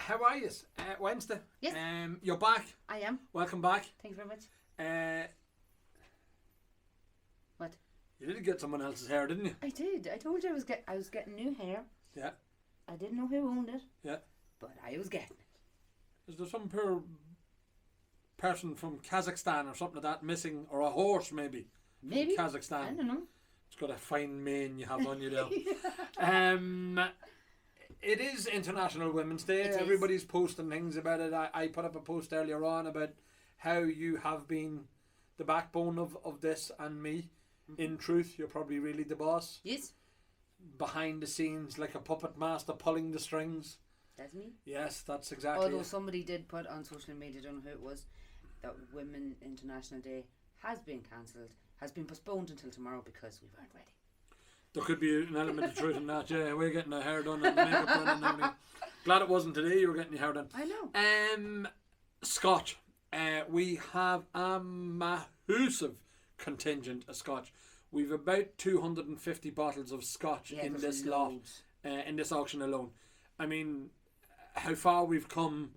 how are you? Wednesday. Yes. You're back. I am. Welcome back. Thank you very much. What? You did get someone else's hair, didn't you? I did. I told you I was getting new hair. Yeah. I didn't know who owned it. Yeah. But I was getting it. Is there some poor person from Kazakhstan or something like that missing, or a horse maybe? Maybe. From Kazakhstan. I don't know. It's got a fine mane you have on you there. It is International Women's Day. Everybody's posting things about it. I put up a post earlier on about how you have been the backbone of this and me. Mm-hmm. In truth, you're probably really the boss. Yes. Behind the scenes, like a puppet master pulling the strings. That's me. Yes, that's exactly Although it. somebody did put on social media, I don't know who it was, that Women International Day has been cancelled, has been postponed until tomorrow because we weren't ready. There could be an element of truth in that. Yeah, we're getting our hair done and the makeup done and everything. Glad it wasn't today you were getting your hair done. I know. Scotch. We have a MAHOOSIVE contingent of Scotch. We've about 250 bottles of Scotch in this lot, in this auction alone. I mean, how far we've come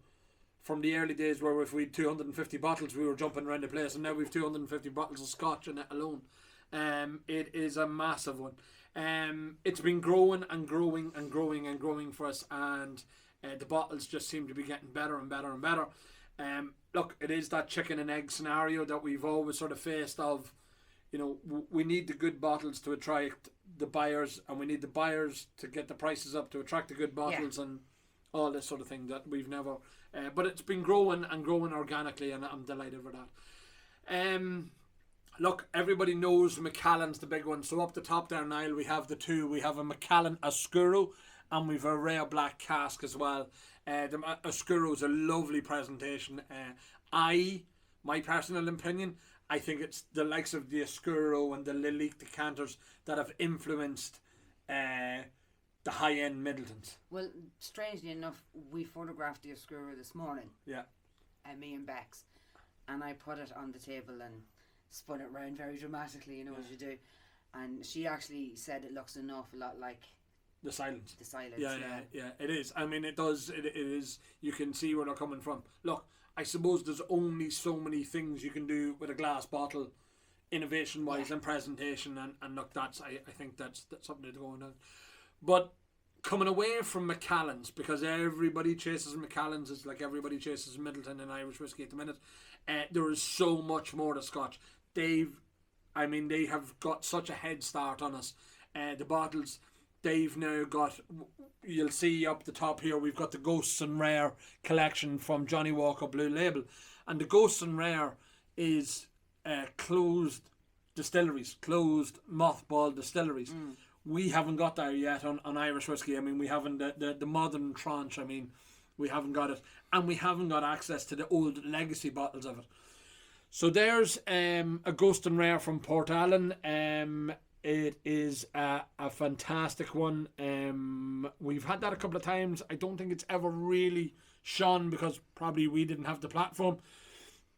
from the early days where if we had 250 bottles we were jumping around the place, and now we've 250 bottles of Scotch in it alone. It is a massive one. It's been growing and growing and growing and growing for us, and the bottles just seem to be getting better and better and better. Look, it is that chicken and egg scenario that we've always sort of faced of, you know, we need the good bottles to attract the buyers, and we need the buyers to get the prices up to attract the good bottles, and all this sort of thing that we've never... but it's been growing and growing organically, and I'm delighted with that. Look, everybody knows Macallan's the big one. So up the top there, Niall, we have the two. We have a Macallan Oscuro, and we've a rare black cask as well. The Oscuro is a lovely presentation. My personal opinion, I think it's the likes of the Oscuro and the Lilique decanters that have influenced the high-end Middletons. Well, strangely enough, we photographed the Oscuro this morning. Yeah. Me and Bex. And I put it on the table and spun it round very dramatically, you know, as you do. And she actually said it looks an awful lot like the silence. The silence. Yeah. It is. I mean, it does. It is. You can see where they're coming from. Look, I suppose there's only so many things you can do with a glass bottle, innovation-wise and presentation. And look, I think that's something that's going on. But coming away from Macallan's, because everybody chases Macallan's, it's like everybody chases Middleton and Irish whiskey at the minute. There is so much more to Scotch. They have got such a head start on us. The bottles, they've now got, you'll see up the top here, we've got the Ghosts and Rare collection from Johnny Walker Blue Label. And the Ghosts and Rare is closed distilleries, closed mothball distilleries. We haven't got there yet on Irish whiskey. I mean, we haven't the modern tranche. I mean, we haven't got it, and we haven't got access to the old legacy bottles of it. So there's a Ghost and Rare from Port Allen. It is a fantastic one. We've had that a couple of times. I don't think it's ever really shone because probably we didn't have the platform.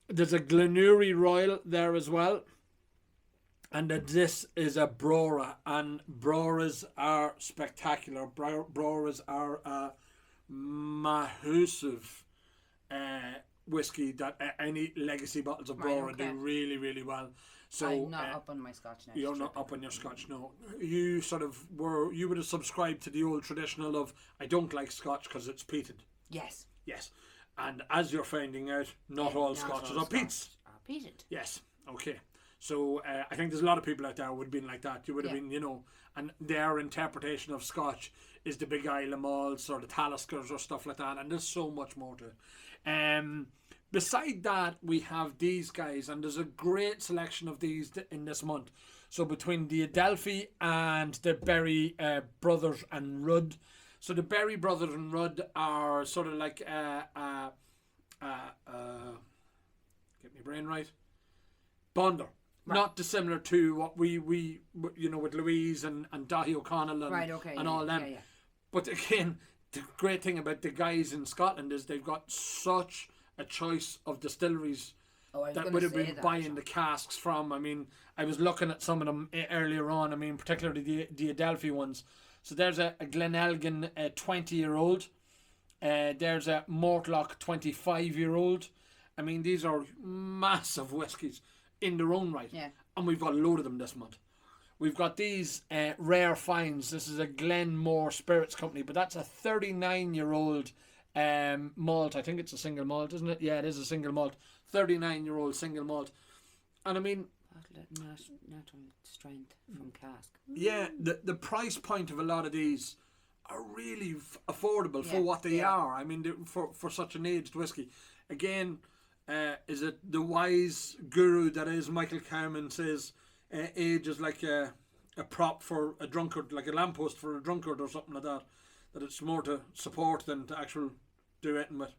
There's a Glenury Royal there as well. And that this is a Brora, and Broras are spectacular. Broras are MAHOOSIVE whiskey that any legacy bottles of Brora do really, really well. So I'm not up on my Scotch now. You're not up on your Scotch, no. You you would have subscribed to the old traditional of, I don't like Scotch because it's peated. Yes. And as you're finding out, not all Scotches are peats. Are peated. Yes, okay. So I think there's a lot of people out there who would have been like that. You would have been, you know, and their interpretation of Scotch is the Big Isle of Malts or the Taliskers or stuff like that. And there's so much more to it. Beside that, we have these guys, and there's a great selection of these in this month. So between the Adelphi and the Berry Brothers and Rudd. So the Berry Brothers and Rudd are sort of like, get my brain right, Bonder. Right. Not dissimilar to what we you know, with Louise and Dahi O'Connell and all them. Yeah. But again, the great thing about the guys in Scotland is they've got such a choice of distilleries that would have been buying the casks from. I mean, I was looking at some of them earlier on. I mean, particularly the Adelphi ones. So there's a Glenelgin 20-year-old. There's a Mortlock 25-year-old. I mean, these are massive whiskies in their own right. Yeah. And we've got a load of them this month. We've got these rare finds. This is a Glenmore Spirits Company, but that's a 39-year-old malt. I think it's a single malt, isn't it? Yeah, it is a single malt. 39-year-old single malt. And I mean, natural strength from cask. yeah, the price point of a lot of these are really affordable for what they are. I mean, for such an aged whiskey. Again, is it the wise guru that is Michael Carman says age is like a prop for a drunkard, like a lamppost for a drunkard or something like that. That it's more to support than to actually do it with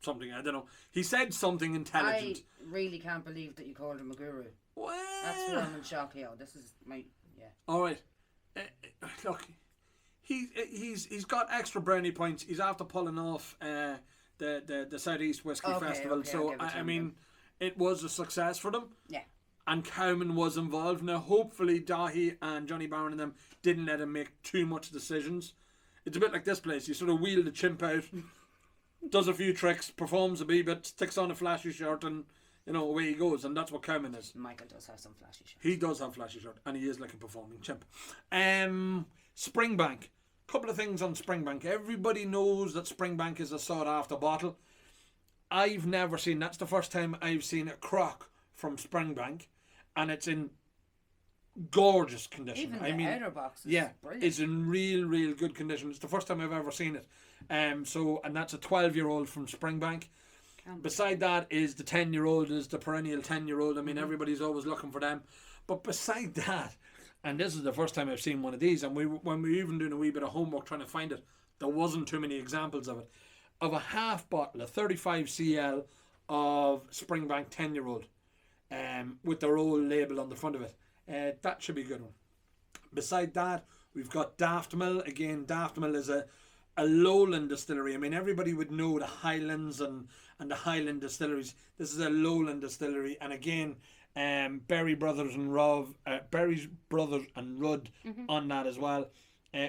something. I don't know. He said something intelligent. I really can't believe that you called him a guru. Well, That's where I'm in shock, yo. This is my all right. Look, he's got extra brownie points. He's after pulling off the Southeast Whiskey Festival. So I mean, it was a success for them. Yeah. And Cowman was involved. Now, hopefully, Dahi and Johnny Barron and them didn't let him make too much decisions. It's a bit like this place. You sort of wheel the chimp out, does a few tricks, performs a wee bit, sticks on a flashy shirt, and away he goes. And that's what Cowman is. Michael does have some flashy shirts. He does have flashy shirt, and he is like a performing chimp. Springbank. Couple of things on Springbank. Everybody knows that Springbank is a sought after bottle. I've never seen. That's the first time I've seen a crock from Springbank. And it's in gorgeous condition. Even the outer box is brilliant. It's in real good condition. It's the first time I've ever seen it. And that's a 12-year-old from Springbank. Beside that is the 10-year-old, is the perennial 10-year-old. I mean, everybody's always looking for them. But beside that, and this is the first time I've seen one of these, and when we were even doing a wee bit of homework trying to find it, there wasn't too many examples of it. Of a half bottle, a 35 cl of Springbank 10-year-old. With their old label on the front of it. That should be a good one. Beside that, we've got Daft Mill. Again, Daft Mill is a lowland distillery. I mean, everybody would know the Highlands and the Highland distilleries. This is a lowland distillery. And again, Berry Brothers and Rudd on that as well.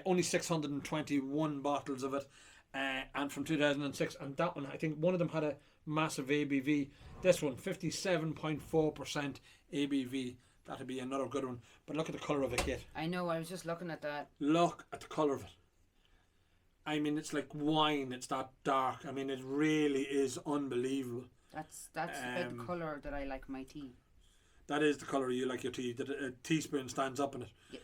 Only 621 bottles of it. And from 2006. And that one, I think one of them had a massive ABV. This one, 57.4% ABV. That'd be another good one. But look at the colour of it, Kit. I know, I was just looking at that. Look at the colour of it. I mean, it's like wine. It's that dark. I mean, it really is unbelievable. That's the colour that I like my tea. That is the colour you like your tea. A teaspoon stands up in it. Yep.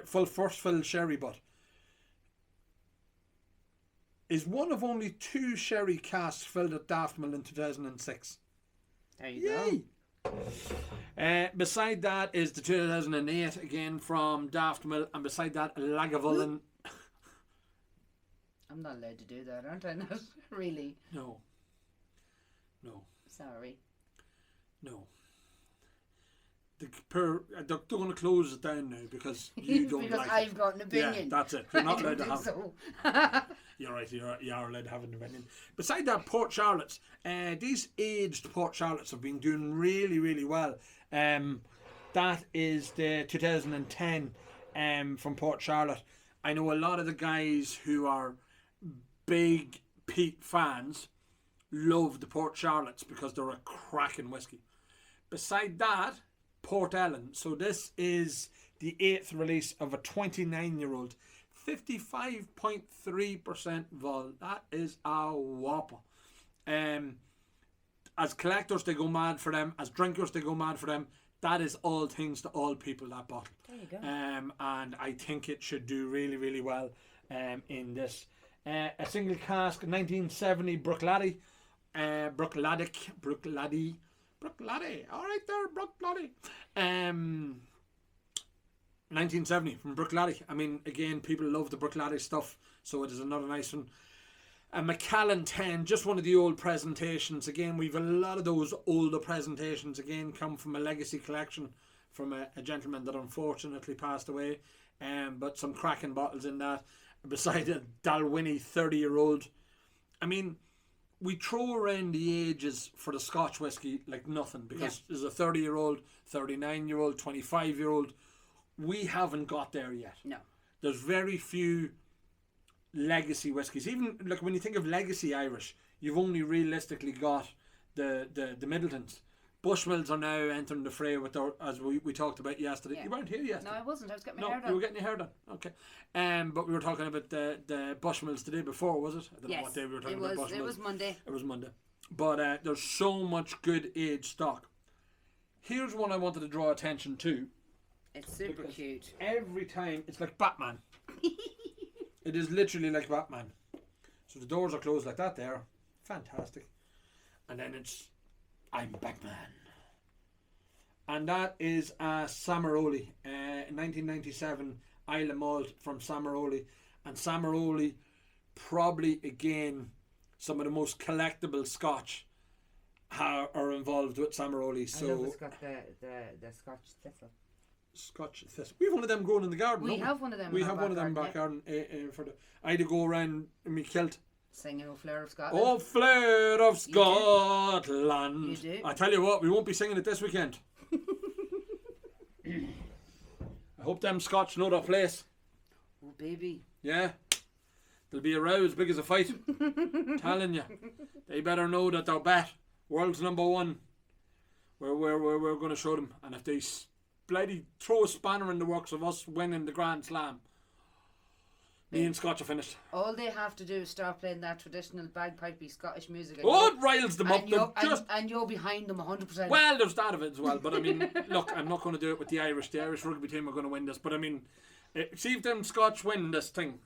First fill sherry butt. Is one of only 2 sherry casks filled at Daft Mill in 2006. There you go. Beside that is the 2008 again from Daft Mill, and beside that Lagavulin. I'm not allowed to do that, aren't I? Not really. No. Sorry. No. They're going to close it down now because you don't because like I've it. got an opinion. Yeah, that's it. You're not allowed to have so. it. You're right. You are allowed to have an opinion. Beside that, Port Charlottes. These aged Port Charlottes have been doing really well. That is the 2010 from Port Charlotte. I know a lot of the guys who are big peat fans love the Port Charlottes because they're a cracking whiskey. Beside that, Port Ellen. So this is the 8th release of a 29-year-old. 55.3% vol. That is a whopper. As collectors, they go mad for them. As drinkers, they go mad for them. That is all things to all people, that bottle. There you go. And I think it should do really well in this. A single cask, 1970 Bruichladdich. Bruichladdich. All right there, Bruichladdich. 1970 from Bruichladdich. I mean, again, people love the Bruichladdich stuff, so it is another nice one. A Macallan 10, just one of the old presentations. Again, we've a lot of those older presentations. Again, come from a legacy collection from a gentleman that unfortunately passed away. But some cracking bottles in that. Beside a Dalwhinnie 30-year-old. I mean, we throw around the ages for the Scotch whiskey like nothing because there's a 30-year-old, 39-year-old, 25-year-old. We haven't got there yet. No. there's very few legacy whiskies. Even like when you think of legacy Irish, you've only realistically got the Middletons. Bushmills are now entering the fray with their, as we talked about yesterday. Yeah. You weren't here yesterday. No, I wasn't. I was getting my hair done. You were getting your hair done. Okay. But we were talking about the Bushmills the day before, was it? I don't know what day we were talking about Bushmills. It was Monday. It was Monday. But there's so much good aged stock. Here's one I wanted to draw attention to. It's super cute. Every time, it's like Batman. It is literally like Batman. So the doors are closed like that there. Fantastic. And then it's, I'm Batman. And that is Samaroli. 1997 Isle of Malt from Samaroli. And Samaroli, probably again, some of the most collectible Scotch are involved with Samaroli. So I love it's got the Scotch thistle. Scotch thistle. We have one of them growing in the garden. We have one of them. We have one of them in the back garden. I had to go around in my kilt. Singing "Oh Flare of Scotland." Oh Flare of Scotland. You do. I tell you what, we won't be singing it this weekend. I hope them Scotch know their place. Oh baby. Yeah. There'll be a row as big as a fight. Telling you. They better know that they're bet. World's number one. We're going to show them. And if they bloody throw a spanner in the works of us winning the Grand Slam, me and Scotch are finished. All they have to do is start playing that traditional bagpipey Scottish music. Oh, it riles them up. And you're behind them 100%. Well, there's that of it as well. But I mean, look, I'm not going to do it with the Irish. The Irish rugby team are going to win this. But I mean, see if them Scotch win this thing,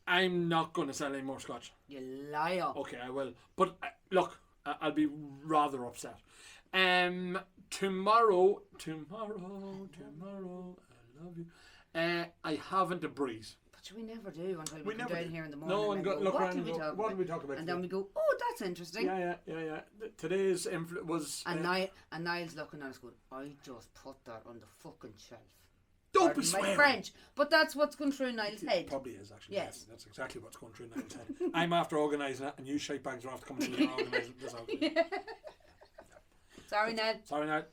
I'm not going to sell any more Scotch. You liar. Okay, I will. But look, I'll be rather upset. Tomorrow, I love you. I haven't a breeze. But we never do until we come down here in the morning. No, and go, look what around did and we go, talk what about? did we talk about? And today? then we go, oh, that's interesting. Yeah. Today's was. And Niall's looking at us going, I just put that on the fucking shelf. Don't be swearing. My French. But that's what's going through Niall's head. It probably is, actually. Yes. That's exactly what's going through Niall's head. I'm after organising it, and you shapebags are after coming in here and organising this out. Yeah. Sorry, Niall.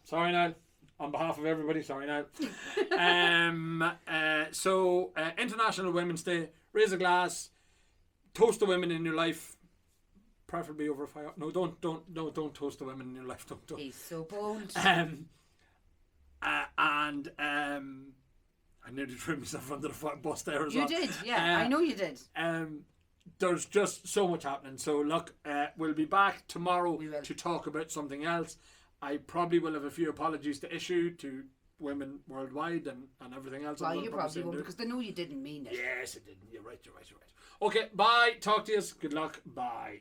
Sorry, Niall. On behalf of everybody, sorry, Niall. So, International Women's Day. Raise a glass. Toast the women in your life. Preferably over a fire. No, don't toast the women in your life. Don't. He's so bold. I nearly threw myself under the bus there as well. You did, yeah. I know you did. There's just so much happening. So look, we'll be back tomorrow to talk about something else. I probably will have a few apologies to issue to women worldwide and everything else. Well, you probably won't because they know you didn't mean it. Yes, I didn't. You're right. Okay, bye. Talk to you. Good luck. Bye.